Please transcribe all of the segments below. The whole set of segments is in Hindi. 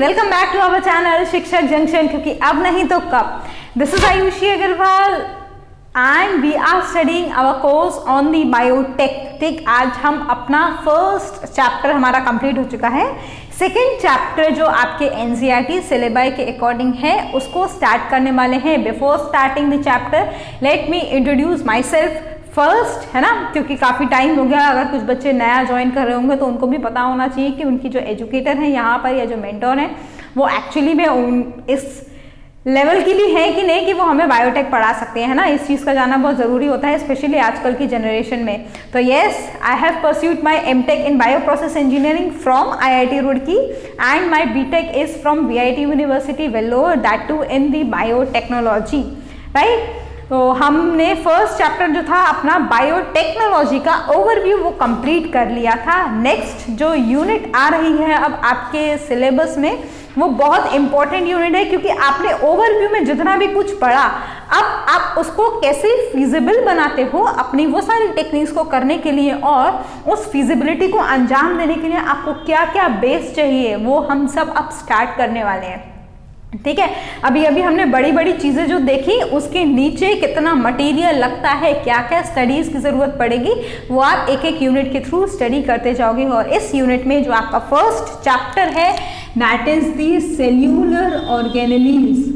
Welcome back to our channel Shikshak junction, क्योंकि अब नहीं तो कब। This is Ayushi Agrawal and we are studying our course on the biotech. ठीक, आज हम अपना फर्स्ट चैप्टर हमारा कंप्लीट हो चुका है। सेकेंड चैप्टर जो आपके एनसीईआरटी सिलेबस के अकॉर्डिंग है उसको स्टार्ट करने वाले हैं। Before starting the chapter let me introduce my self first, है ना, क्योंकि काफ़ी टाइम हो गया। अगर कुछ बच्चे नया ज्वाइन कर रहे होंगे तो उनको भी पता होना चाहिए कि उनकी जो एजुकेटर हैं यहाँ पर या जो मेंटोर हैं वो एक्चुअली में इस लेवल की भी है कि नहीं कि वो हमें बायोटेक पढ़ा सकते हैं, है ना। इस चीज़ का जानना बहुत ज़रूरी होता है, स्पेशली आजकल की जनरेशन में। तो yes, I have pursued my MTech in bio process engineering from IIT Roorkee and my BTech is from VIT university Vellore, that too in the biotechnology, right. तो हमने फर्स्ट चैप्टर जो था अपना बायोटेक्नोलॉजी का ओवरव्यू वो कंप्लीट कर लिया था। नेक्स्ट जो यूनिट आ रही है अब आपके सिलेबस में वो बहुत इंपॉर्टेंट यूनिट है, क्योंकि आपने ओवरव्यू में जितना भी कुछ पढ़ा अब आप उसको कैसे फिजिबल बनाते हो अपनी वो सारी टेक्निक्स को करने के लिए, और उस फिजिबिलिटी को अंजाम देने के लिए आपको क्या क्या बेस चाहिए वो हम सब अब स्टार्ट करने वाले हैं। ठीक है, अभी अभी हमने बड़ी बड़ी चीज़ें जो देखी उसके नीचे कितना मटेरियल लगता है, क्या क्या स्टडीज़ की ज़रूरत पड़ेगी, वो आप एक एक यूनिट के थ्रू स्टडी करते जाओगे। और इस यूनिट में जो आपका फर्स्ट चैप्टर है that is the cellular organelles.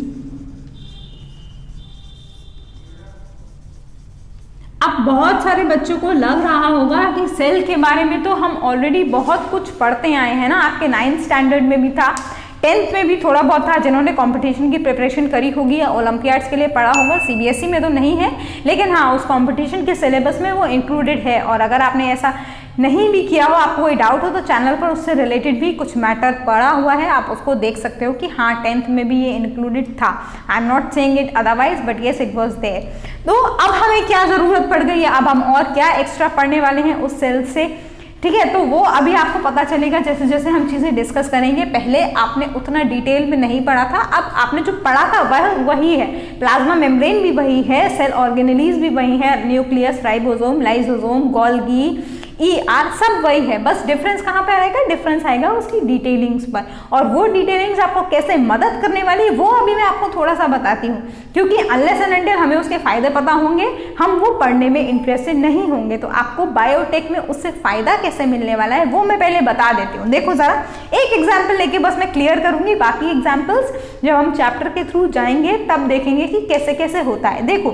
अब बहुत सारे बच्चों को लग रहा होगा कि सेल के बारे में तो हम ऑलरेडी बहुत कुछ पढ़ते आए हैं ना, आपके 9th स्टैंडर्ड में भी था, 10th में भी थोड़ा बहुत था, जिन्होंने कंपटीशन की प्रिपरेशन करी होगी या ओलंपियाड्स के लिए पढ़ा होगा। सीबीएसई में तो नहीं है, लेकिन हाँ उस कंपटीशन के सिलेबस में वो इंक्लूडेड है। और अगर आपने ऐसा नहीं भी किया हो, आपको कोई डाउट हो, तो चैनल पर उससे रिलेटेड भी कुछ मैटर पड़ा हुआ है, आप उसको देख सकते हो कि हाँ 10th में भी ये इंक्लूडेड था। I am not saying it otherwise, but yes it was there. तो अब हमें क्या ज़रूरत पड़ गई है, अब हम और क्या एक्स्ट्रा पढ़ने वाले हैं उस सेल से, ठीक है। तो वो अभी आपको पता चलेगा जैसे जैसे हम चीज़ें डिस्कस करेंगे। पहले आपने उतना डिटेल में नहीं पढ़ा था, अब आपने जो पढ़ा था वह वही है। प्लाज्मा मेम्ब्रेन भी वही है, सेल ऑर्गेनेलीज भी वही है, nucleus, ribosome, lysosome, Golgi, ER सब वही है। बस डिफरेंस कहाँ पे आएगा, डिफरेंस आएगा उसकी डिटेलिंग्स पर। और वो डिटेलिंग्स आपको कैसे मदद करने वाली है वो अभी मैं आपको थोड़ा सा बताती हूँ, क्योंकि अनलेस एंड अनटिल हमें उसके फायदे पता होंगे हम वो पढ़ने में इंटरेस्टेड नहीं होंगे। तो आपको बायोटेक में उससे फायदा कैसे मिलने वाला है वो मैं पहले बता देती हूँ। देखो जरा, एक एग्जाम्पल लेके बस मैं क्लियर करूंगी, बाकी एग्जाम्पल्स जब हम चैप्टर के थ्रू जाएंगे तब देखेंगे कि कैसे कैसे होता है। देखो,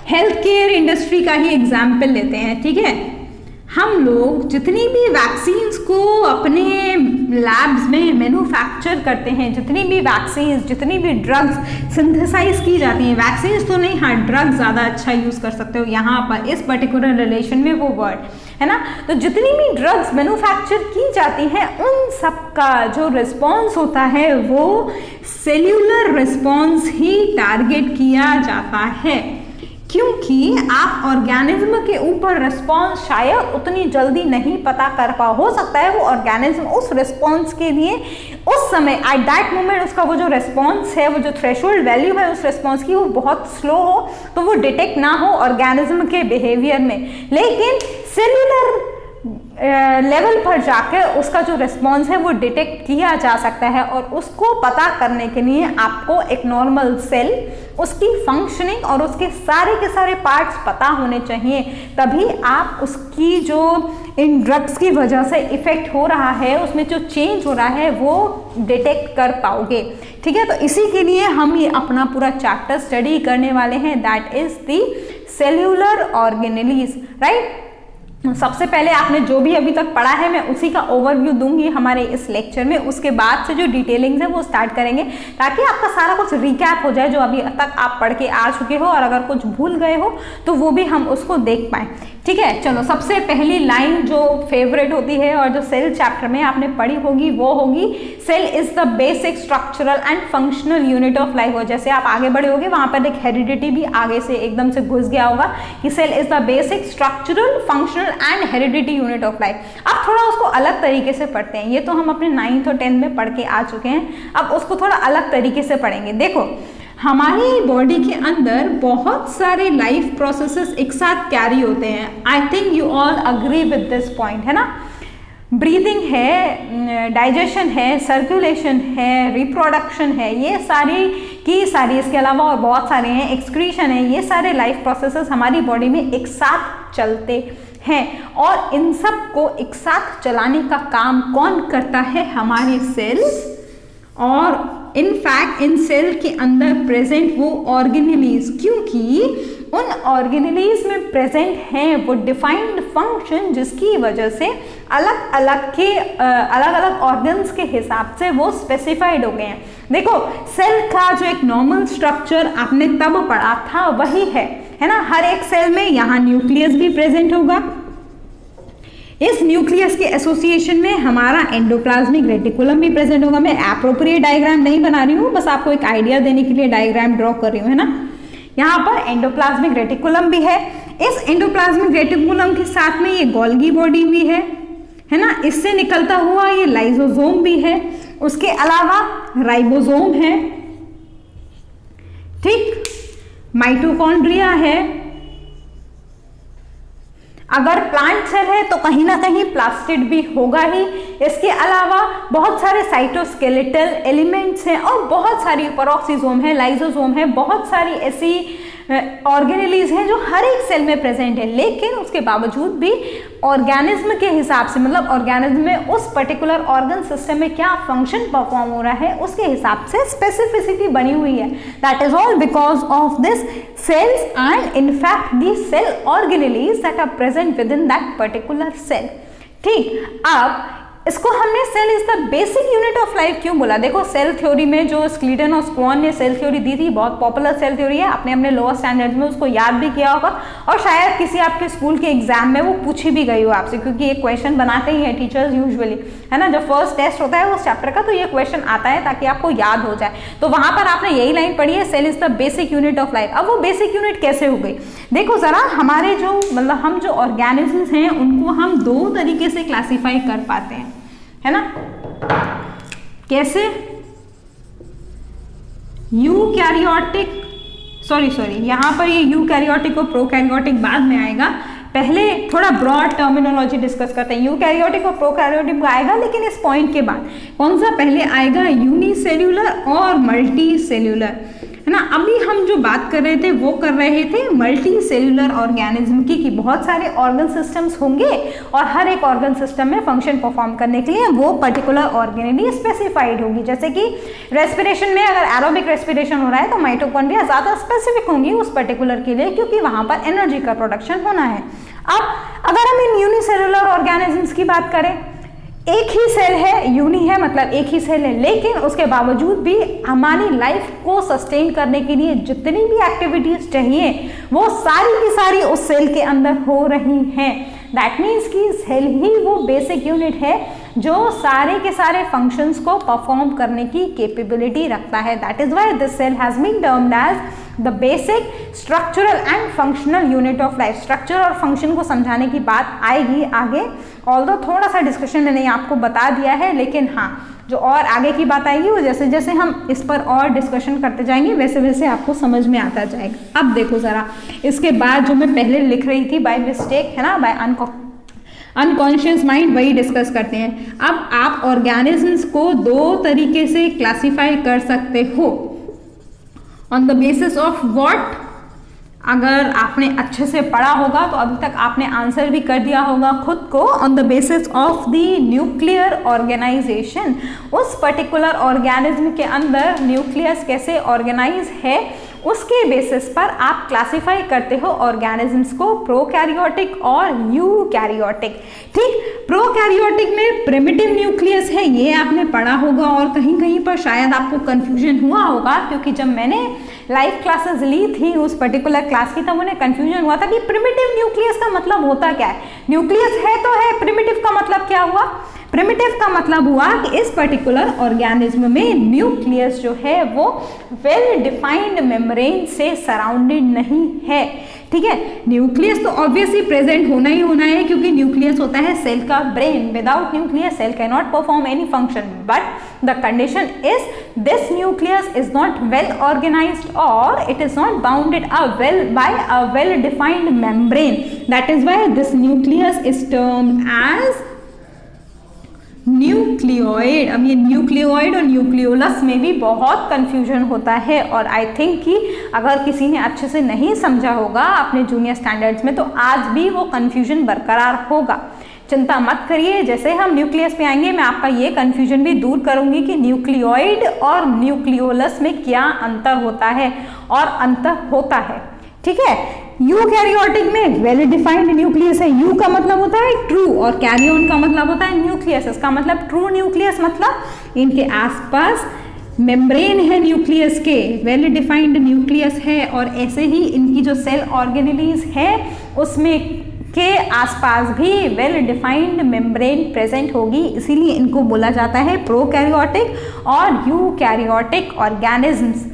हेल्थ केयर इंडस्ट्री का ही एग्जाम्पल लेते हैं, ठीक है। हम लोग जितनी भी वैक्सीन्स को अपने लैब्स में मैन्युफैक्चर करते हैं, जितनी भी वैक्सीन्स, जितनी भी ड्रग्स सिंथेसाइज की जाती हैं, वैक्सीन्स तो नहीं, हाँ ड्रग्स ज़्यादा अच्छा यूज़ कर सकते हो यहाँ पर इस पर्टिकुलर रिलेशन में वो वर्ड, है ना। तो जितनी भी ड्रग्स मैन्युफैक्चर की जाती हैं उन सब का जो रिस्पॉन्स होता है वो सेल्यूलर रिस्पॉन्स ही टारगेट किया जाता है, क्योंकि आप ऑर्गेनिज्म के ऊपर रिस्पॉन्स शायद उतनी जल्दी नहीं पता कर पाओ। हो सकता है वो ऑर्गेनिज्म उस रिस्पॉन्स के लिए उस समय एट दैट मोमेंट उसका वो जो रिस्पॉन्स है, वो जो थ्रेशोल्ड वैल्यू है उस रिस्पॉन्स की वो बहुत स्लो हो, तो वो डिटेक्ट ना हो ऑर्गेनिज्म के बिहेवियर में। लेकिन सेल्यूलर लेवल पर जाकर उसका जो रिस्पॉन्स है वो डिटेक्ट किया जा सकता है, और उसको पता करने के लिए आपको एक नॉर्मल सेल, उसकी फंक्शनिंग और उसके सारे के सारे पार्ट्स पता होने चाहिए, तभी आप उसकी जो इन ड्रग्स की वजह से इफेक्ट हो रहा है, उसमें जो चेंज हो रहा है वो डिटेक्ट कर पाओगे, ठीक है। तो इसी के लिए हम ये अपना पूरा चैप्टर स्टडी करने वाले हैं, that is the cellular organelles, right. सबसे पहले आपने जो भी अभी तक पढ़ा है मैं उसी का ओवरव्यू दूंगी हमारे इस लेक्चर में, उसके बाद से जो डिटेलिंग्स है वो स्टार्ट करेंगे, ताकि आपका सारा कुछ रिकैप हो जाए जो अभी तक आप पढ़ के आ चुके हो, और अगर कुछ भूल गए हो तो वो भी हम उसको देख पाएँ, ठीक है। चलो, सबसे पहली लाइन जो फेवरेट होती है और जो सेल चैप्टर में आपने पढ़ी होगी वो होगी, cell is the basic structural and functional unit of life. और जैसे आप आगे बढ़े होगे वहां पर एक हेरिडिटी भी आगे से एकदम से घुस गया होगा कि cell is the basic structural functional and heredity unit of life. अब थोड़ा उसको अलग तरीके से पढ़ते हैं, ये तो हम अपने 9th और 10th में पढ़ के आ चुके हैं, अब उसको थोड़ा अलग तरीके से पढ़ेंगे। देखो, हमारी बॉडी के अंदर बहुत सारे लाइफ प्रोसेसेस एक साथ कैरी होते हैं। I think you all agree with this point, है ना। ब्रीदिंग है, डाइजेशन है, सर्कुलेशन है, रिप्रोडक्शन है, ये सारी की सारी, इसके अलावा और बहुत सारे हैं, एक्सक्रीशन है, ये सारे लाइफ प्रोसेसेस हमारी बॉडी में एक साथ चलते हैं। और इन सब को एक साथ चलाने का काम कौन करता है? हमारे सेल्स। और इनफैक्ट इन सेल के अंदर प्रेजेंट वो ऑर्गेनेलीज, क्योंकि उन ऑर्गेनेलीज में प्रेजेंट हैं वो डिफाइंड फंक्शन, जिसकी वजह से अलग अलग ऑर्गन्स के हिसाब से वो स्पेसिफाइड हो गए हैं। देखो, सेल का जो एक नॉर्मल स्ट्रक्चर आपने तब पढ़ा था वही है ना। हर एक सेल में यहाँ न्यूक्लियस भी प्रेजेंट होगा। इस न्यूक्लियस के एसोसिएशन में हमारा एंडोप्लाज्मिक रेटिकुलम भी प्रेजेंट होगा। मैं एप्रोप्रिएट डायग्राम नहीं बना रही हूँ, बस आपको एक आइडिया देने के लिए डायग्राम ड्रॉ कर रही हूँ, है ना। यहाँ पर एंडोप्लाज्मिक रेटिकुलम भी है। इस एंडोप्लाज्मिक रेटिकुलम के साथ में ये गोल्गी बॉडी भी है ना। इससे निकलता हुआ ये लाइसोसोम भी है। उसके अलावा राइबोसोम है, ठीक, माइटोकॉन्ड्रिया है। अगर प्लांट सेल है तो कहीं ना कहीं प्लास्टिड भी होगा ही। इसके अलावा बहुत सारे साइटोस्केलेटल एलिमेंट्स हैं और बहुत सारी पेरोक्सिसोम है, लाइसोसोम है, बहुत सारी ऐसी ऑर्गेनेलीज हैं जो हर एक सेल में प्रेजेंट है। लेकिन उसके बावजूद भी ऑर्गेनिज्म के हिसाब से, मतलब ऑर्गेनिज्म में उस पर्टिकुलर ऑर्गन सिस्टम में क्या फंक्शन परफॉर्म हो रहा है उसके हिसाब से स्पेसिफिसिटी बनी हुई है। That is all because of this cells and in fact these cell organelles that are present within that particular cell। ठीक, अब इसको हमने cell is the basic unit of life क्यों बोला? देखो, सेल थ्योरी में जो स्क्लीटन और स्क्वान ने सेल थ्योरी दी थी, बहुत पॉपुलर सेल थ्योरी है, आपने अपने लोअर स्टैंडर्ड्स में उसको याद भी किया होगा और शायद किसी आपके स्कूल के एग्जाम में वो पूछी भी गई हो आपसे, क्योंकि ये क्वेश्चन बनाते ही हैं टीचर्स यूजुअली, है ना। जब फर्स्ट टेस्ट होता है उस चैप्टर का तो ये क्वेश्चन आता है ताकि आपको याद हो जाए। तो वहां पर आपने यही लाइन पढ़ी है, cell is the basic unit of life. अब वो बेसिक यूनिट कैसे हो गई? देखो जरा, हमारे जो मतलब हम जो ऑर्गेनिजम्स हैं उनको हम दो तरीके से क्लासीफाई कर पाते हैं, है ना। कैसे? यूकैरियोटिक, सॉरी यहां पर ये यूकैरियोटिक और प्रोकैरियोटिक बाद में आएगा। पहले थोड़ा ब्रॉड टर्मिनोलॉजी डिस्कस करते हैं। यूकैरियोटिक और प्रोकैरियोटिक आएगा, लेकिन इस पॉइंट के बाद कौन सा पहले आएगा? यूनिसेल्यूलर और मल्टी सेल्यूलर, है ना। अभी हम जो बात कर रहे थे वो कर रहे थे मल्टी सेल्यूलर ऑर्गेनिज्म की, कि बहुत सारे ऑर्गन सिस्टम्स होंगे और हर एक ऑर्गन सिस्टम में फंक्शन परफॉर्म करने के लिए वो पर्टिकुलर ऑर्गेनेली स्पेसिफाइड होगी। जैसे कि रेस्पिरेशन में अगर एरोबिक रेस्पिरेशन हो रहा है तो माइटोकॉन्ड्रिया ज़्यादा स्पेसिफिक होंगी उस पर्टिकुलर के लिए, क्योंकि वहाँ पर एनर्जी का प्रोडक्शन होना है। अब अगर हम इन यूनिसेल्यूलर ऑर्गेनिजम्स की बात करें, एक ही सेल है, यूनि है मतलब एक ही सेल है, लेकिन उसके बावजूद भी हमारी लाइफ को सस्टेन करने के लिए जितनी भी एक्टिविटीज चाहिए वो सारी की सारी उस सेल के अंदर हो रही हैं। दैट मीन्स कि सेल ही वो बेसिक यूनिट है जो सारे के सारे फंक्शंस को परफॉर्म करने की कैपेबिलिटी रखता है। That is why this cell has been termed as the basic structural and functional unit of life. Structure और फंक्शन को समझाने की बात आएगी आगे, ऑल्दो थोड़ा सा डिस्कशन मैंने आपको बता दिया है, लेकिन हाँ जो और आगे की बात आएगी वो जैसे जैसे हम इस पर और डिस्कशन करते जाएंगे वैसे वैसे आपको समझ में आता जाएगा। अब देखो ज़रा, इसके बाद जो मैं पहले लिख रही थी बाय मिस्टेक, है ना, बाय अनकॉन्शियस माइंड, वही डिस्कस करते हैं। अब आप ऑर्गेनिजम्स को दो तरीके से क्लासीफाई कर सकते हो। On the basis of what? अगर आपने अच्छे से पढ़ा होगा तो अभी तक आपने आंसर भी कर दिया होगा खुद को। On the basis of the nuclear organization, उस पर्टिकुलर ऑर्गेनिज्म के अंदर न्यूक्लियस कैसे ऑर्गेनाइज है उसके बेसिस पर आप क्लासिफाई करते हो ऑर्गेनिजम्स को प्रोकैरियोटिक और यूकैरियोटिक। ठीक, प्रोकैरियोटिक में प्रिमिटिव न्यूक्लियस है, ये आपने पढ़ा होगा और कहीं कहीं पर शायद आपको कंफ्यूजन हुआ होगा, क्योंकि जब मैंने लाइव क्लासेस ली थी उस पर्टिकुलर क्लास की तब उन्हें कंफ्यूजन हुआ था कि प्रिमिटिव न्यूक्लियस का मतलब होता क्या है। न्यूक्लियस है तो है, प्रिमिटिव का मतलब क्या हुआ? प्रिमिटिव का मतलब हुआ कि इस पर्टिकुलर ऑर्गेनिज्म में न्यूक्लियस जो है वो वेल डिफाइंड मेम्ब्रेन से सराउंडेड नहीं है। ठीक है, न्यूक्लियस तो ऑब्वियसली प्रेजेंट होना ही होना है, क्योंकि न्यूक्लियस होता है सेल का brain. Without nucleus cell can not perform any function, but the condition is this nucleus is not well organised और it is not bounded by a well defined membrane. That is why this nucleus is termed as nucleoid. अब ये न्यूक्लियोइड और न्यूक्लियोलस में भी बहुत कंफ्यूजन होता है, और आई थिंक कि अगर किसी ने अच्छे से नहीं समझा होगा अपने जूनियर स्टैंडर्ड्स में तो आज भी वो कंफ्यूजन बरकरार होगा। चिंता मत करिए, जैसे हम न्यूक्लियस पे आएंगे मैं आपका ये कंफ्यूजन भी दूर करूंगी कि न्यूक्लियोइड और न्यूक्लियोलस में क्या अंतर होता है, और अंतर होता है, ठीक है। यूकैरियोटिक में वेल डिफाइंड न्यूक्लियस है, यू का मतलब होता है ट्रू और कैरियोन का मतलब होता है न्यूक्लियस। इसका मतलब ट्रू न्यूक्लियस मतलब इनके आसपास मेम्ब्रेन है न्यूक्लियस के, वेल डिफाइंड न्यूक्लियस है, और ऐसे ही इनकी जो सेल ऑर्गेनेलीज है उसमें के आसपास भी वेल डिफाइंड मेम्ब्रेन प्रेजेंट होगी, इसीलिए इनको बोला जाता है प्रोकैरियोटिक और यूकैरियोटिक ऑर्गेनिजम्स,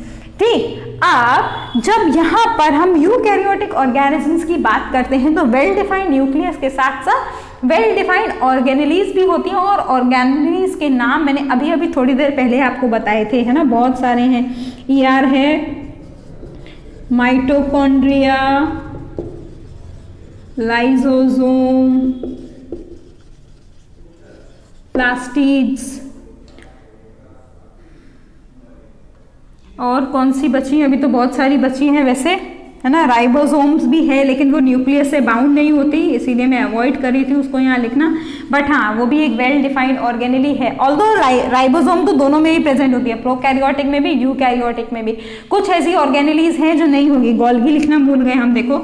ठीक। अब जब यहाँ पर हम यूकैरियोटिक ऑर्गेनिजम्स की बात करते हैं तो वेल डिफाइंड न्यूक्लियस के साथ साथ वेल डिफाइंड ऑर्गेनेलीज भी होती हैं, और ऑर्गेनेलीज के नाम मैंने अभी अभी थोड़ी देर पहले आपको बताए थे, है ना, बहुत सारे हैं। ईआर है, माइटोकॉन्ड्रिया, लाइसोसोम, प्लास्टिड्स, और कौन सी बची हैं, अभी तो बहुत सारी बची हैं वैसे, है ना। राइबोसोम्स भी है लेकिन वो न्यूक्लियस से बाउंड नहीं होती, इसीलिए मैं अवॉइड कर रही थी उसको यहाँ लिखना, बट हाँ वो भी एक वेल डिफाइंड ऑर्गेनेली है। ऑल्दो राइबोसोम तो दोनों में ही प्रेजेंट होती है, प्रोकैरियोटिक में भी यूकैरियोटिक में भी। कुछ ऐसी ऑर्गेनेलीज हैं जो नहीं होगी, गोल्गी लिखना भूल गए हम, देखो,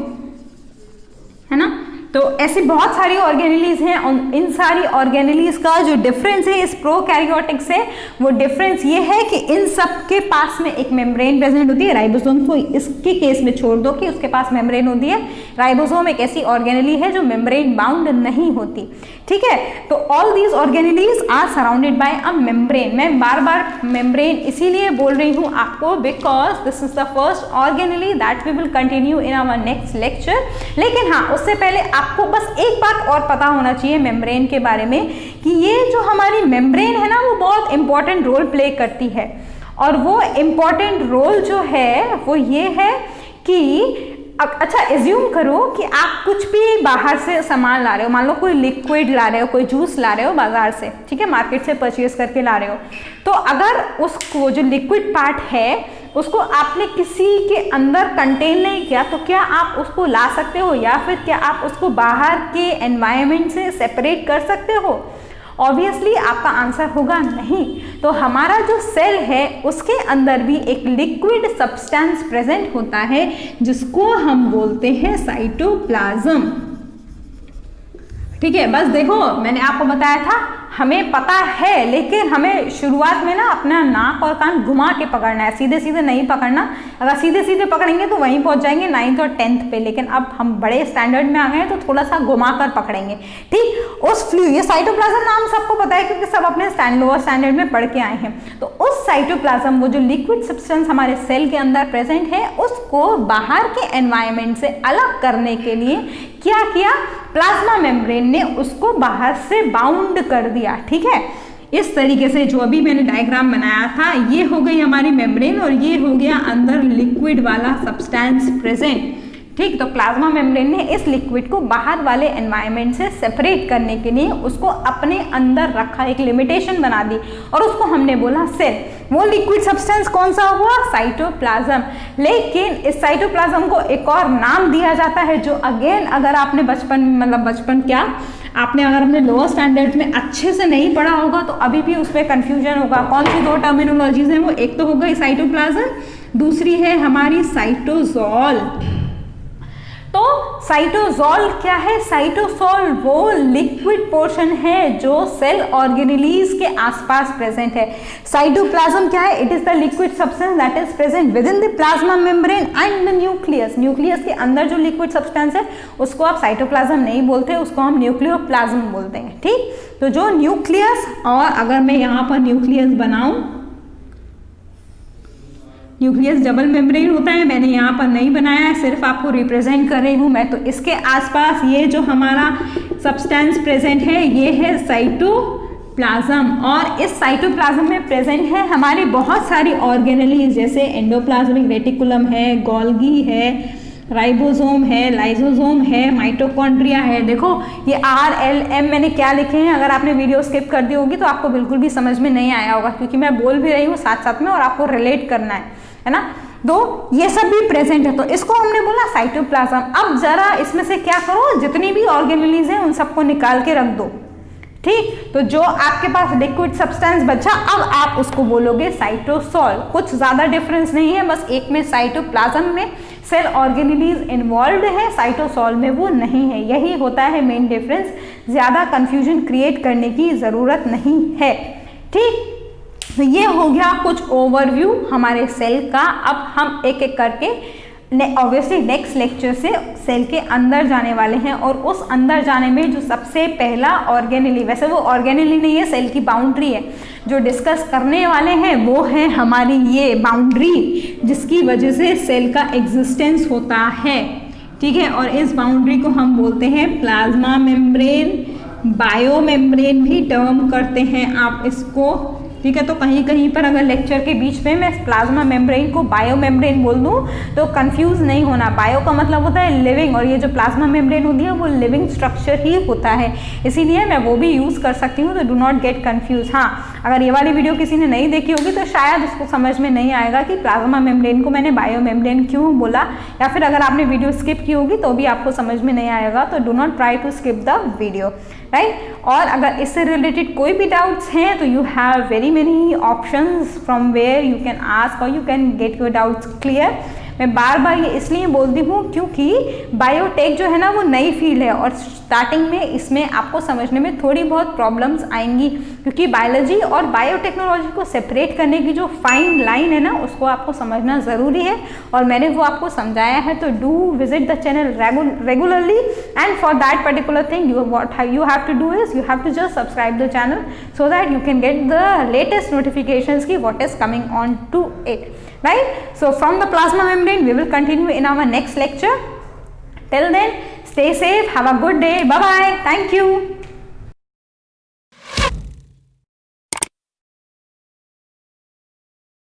है ना। तो ऐसी बहुत सारी ऑर्गेनेलीज हैं, और इन सारी ऑर्गेनेलीज का जो डिफरेंस है इस प्रोकैरियोटिक से, वो डिफरेंस ये है कि इन सब के पास में एक मेम्ब्रेन प्रेजेंट होती है। राइबोसोम को इसके केस में छोड़ दो कि उसके पास मेम्ब्रेन होती है, राइबोसोम एक ऐसी ऑर्गेनेली है जो मेम्ब्रेन बाउंड नहीं होती, ठीक है। तो all these organelles are surrounded by a membrane. मैं बार बार मेम्ब्रेन इसीलिए बोल रही हूँ आपको because this is the first organelle that we will continue in our next lecture. लेकिन हाँ, उससे पहले आपको बस एक बात और पता होना चाहिए मेम्ब्रेन के बारे में, कि ये जो हमारी मेम्ब्रेन है ना वो बहुत इंपॉर्टेंट रोल प्ले करती है, और वो इंपॉर्टेंट रोल जो है वो ये है कि अच्छा एज्यूम करो कि आप कुछ भी बाहर से सामान ला रहे हो, मान लो कोई लिक्विड ला रहे हो, कोई जूस ला रहे हो बाजार से, ठीक है, मार्केट से परचेज करके ला रहे हो, तो अगर उसको जो लिक्विड पार्ट है उसको आपने किसी के अंदर कंटेन नहीं किया तो क्या आप उसको ला सकते हो, या फिर क्या आप उसको बाहर के एनवायरनमेंट से सेपरेट कर सकते हो? ऑब्वियसली आपका आंसर होगा नहीं। तो हमारा जो सेल है उसके अंदर भी एक लिक्विड सब्सटेंस प्रेजेंट होता है जिसको हम बोलते हैं साइटोप्लाज्म, ठीक है। बस देखो मैंने आपको बताया था हमें पता है, लेकिन हमें शुरुआत में ना अपना नाक और कान घुमा के पकड़ना है, सीधे सीधे नहीं पकड़ना। अगर सीधे सीधे पकड़ेंगे तो वहीं पहुंच जाएंगे 9th और 10th पे, लेकिन अब हम बड़े स्टैंडर्ड में आ गए हैं तो थोड़ा सा घुमा कर पकड़ेंगे, ठीक। उस फ्लूइड, ये साइटोप्लाज्म नाम सबको पता है क्योंकि सब अपने लोअर स्टैंडर्ड में पढ़ के आए हैं। तो उस साइटोप्लाज्म, वो जो लिक्विड सब्सटेंस हमारे सेल के अंदर प्रेजेंट है, उसको बाहर के एनवायरनमेंट से अलग करने के लिए क्या किया, प्लाज्मा मेम्ब्रेन ने उसको बाहर से बाउंड कर दिया, ठीक है। इस तरीके से जो अभी मैंने डायग्राम बनाया था, ये हो गई हमारी मेम्ब्रेन और ये हो गया अंदर लिक्विड वाला सब्सटेंस प्रेजेंट, ठीक। तो प्लाज्मा मेम्ब्रेन ने इस लिक्विड को बाहर वाले एनवायरनमेंट से सेपरेट करने के लिए उसको अपने अंदर रखा, एक लिमिटेशन बना दी, और उसको हमने बोला सेल। वो लिक्विड सब्सटेंस कौन सा हुआ, साइटोप्लाज्म। लेकिन इस साइटोप्लाज्म को एक और नाम दिया जाता है जो अगेन अगर आपने बचपन क्या आपने अगर अपने लोअर स्टैंडर्ड में अच्छे से नहीं पढ़ा होगा तो अभी भी उस पर कंफ्यूजन होगा। कौन सी दो टर्मिनोलॉजीज हैं वो, एक तो हो गई साइटोप्लाज्म, दूसरी है हमारी साइटोसोल। तो साइटोसोल क्या है, साइटोसोल वो लिक्विड पोर्शन है जो सेल ऑर्गेनेलीज के आसपास प्रेजेंट है। साइटोप्लाज्म क्या है, it is the liquid substance that is present with in the plasma membrane and the nucleus. Nucleus के अंदर जो लिक्विड सब्सटेंस है उसको आप साइटोप्लाज्म नहीं बोलते, उसको हम न्यूक्लियोप्लाज्म बोलते हैं, ठीक। तो जो न्यूक्लियस, और अगर मैं यहाँ पर न्यूक्लियस बनाऊं, न्यूक्लियस डबल मेम्ब्रेन होता है, मैंने यहाँ पर नहीं बनाया है, सिर्फ आपको रिप्रेजेंट कर रही हूँ मैं। तो इसके आसपास ये जो हमारा सब्सटेंस प्रेजेंट है ये है साइटोप्लाज्म, और इस साइटोप्लाज्म में प्रेजेंट है हमारी बहुत सारी ऑर्गेनेलीज, जैसे एंडोप्लाज्मिक रेटिकुलम है, गोल्गी है, राइबोसोम है, लाइसोसोम है, माइटोकॉन्ड्रिया है। देखो ये RLM मैंने क्या लिखे हैं, अगर आपने वीडियो स्किप कर दी होगी तो आपको बिल्कुल भी समझ में नहीं आया होगा, क्योंकि मैं बोल भी रही हूँ साथ साथ में और आपको रिलेट करना है ना। तो ये सब भी प्रेजेंट है, तो इसको हमने बोला साइटोप्लाज्म। अब जरा इसमें से क्या करो, जितनी भी ऑर्गेनेलीज हैं उन सबको निकाल के रख दो, ठीक। तो जो आपके पास लिक्विड सब्सटेंस बचा, अब आप उसको बोलोगे साइटोसॉल। कुछ ज्यादा डिफरेंस नहीं है, बस एक में साइटोप्लाज्म में सेल ऑर्गेनेलीज इन्वॉल्व है, साइटोसॉल में वो नहीं है। यही होता है मेन डिफरेंस, ज्यादा कंफ्यूजन क्रिएट करने की जरूरत नहीं है, ठीक। तो ये हो गया कुछ ओवरव्यू हमारे सेल का। अब हम एक एक करके ऑब्वियसली नेक्स्ट लेक्चर से सेल के अंदर जाने वाले हैं, और उस अंदर जाने में जो सबसे पहला ऑर्गेनेली, वैसे वो ऑर्गेनेली नहीं है, सेल की बाउंड्री है, जो डिस्कस करने वाले हैं वो है हमारी ये बाउंड्री, जिसकी वजह से सेल का एग्जिस्टेंस होता है, ठीक है। और इस बाउंड्री को हम बोलते हैं प्लाज्मा मेम्ब्रेन, बायो मेम्ब्रेन भी टर्म करते हैं आप इसको, ठीक है। तो कहीं कहीं पर अगर लेक्चर के बीच में मैं प्लाज्मा मेम्ब्रेन को बायो मेम्ब्रेन बोल दूं तो कंफ्यूज नहीं होना। बायो का मतलब होता है लिविंग, और ये जो प्लाज्मा मेम्ब्रेन होती है वो लिविंग स्ट्रक्चर ही होता है, इसीलिए मैं वो भी यूज़ कर सकती हूँ, तो डू नॉट गेट कंफ्यूज। हाँ, अगर ये वाली वीडियो किसी ने नहीं देखी होगी तो शायद उसको समझ में नहीं आएगा कि प्लाज्मा मेम्ब्रेन को मैंने बायो मेम्ब्रेन क्यों बोला, या फिर अगर आपने वीडियो स्किप की होगी तो भी आपको समझ में नहीं आएगा, तो do not try to skip the video, right. और अगर इससे रिलेटेड कोई भी डाउट्स हैं तो you have very many options from where you can ask or you can get your doubts clear। मैं बार बार ये इसलिए बोलती हूँ क्योंकि बायोटेक जो है ना वो नई फील्ड है, और स्टार्टिंग में इसमें आपको समझने में थोड़ी बहुत प्रॉब्लम्स आएंगी, क्योंकि बायोलॉजी और बायोटेक्नोलॉजी को सेपरेट करने की जो फाइन लाइन है ना उसको आपको समझना ज़रूरी है, और मैंने वो आपको समझाया है। तो do visit the channel regularly, and for that particular thing what you have to do is you have to just subscribe the channel so that you can get the latest notifications ki what is coming on to it, right? So from the plasma membrane we will continue in our next lecture. Till then, stay safe, have a good day, bye bye, thank you.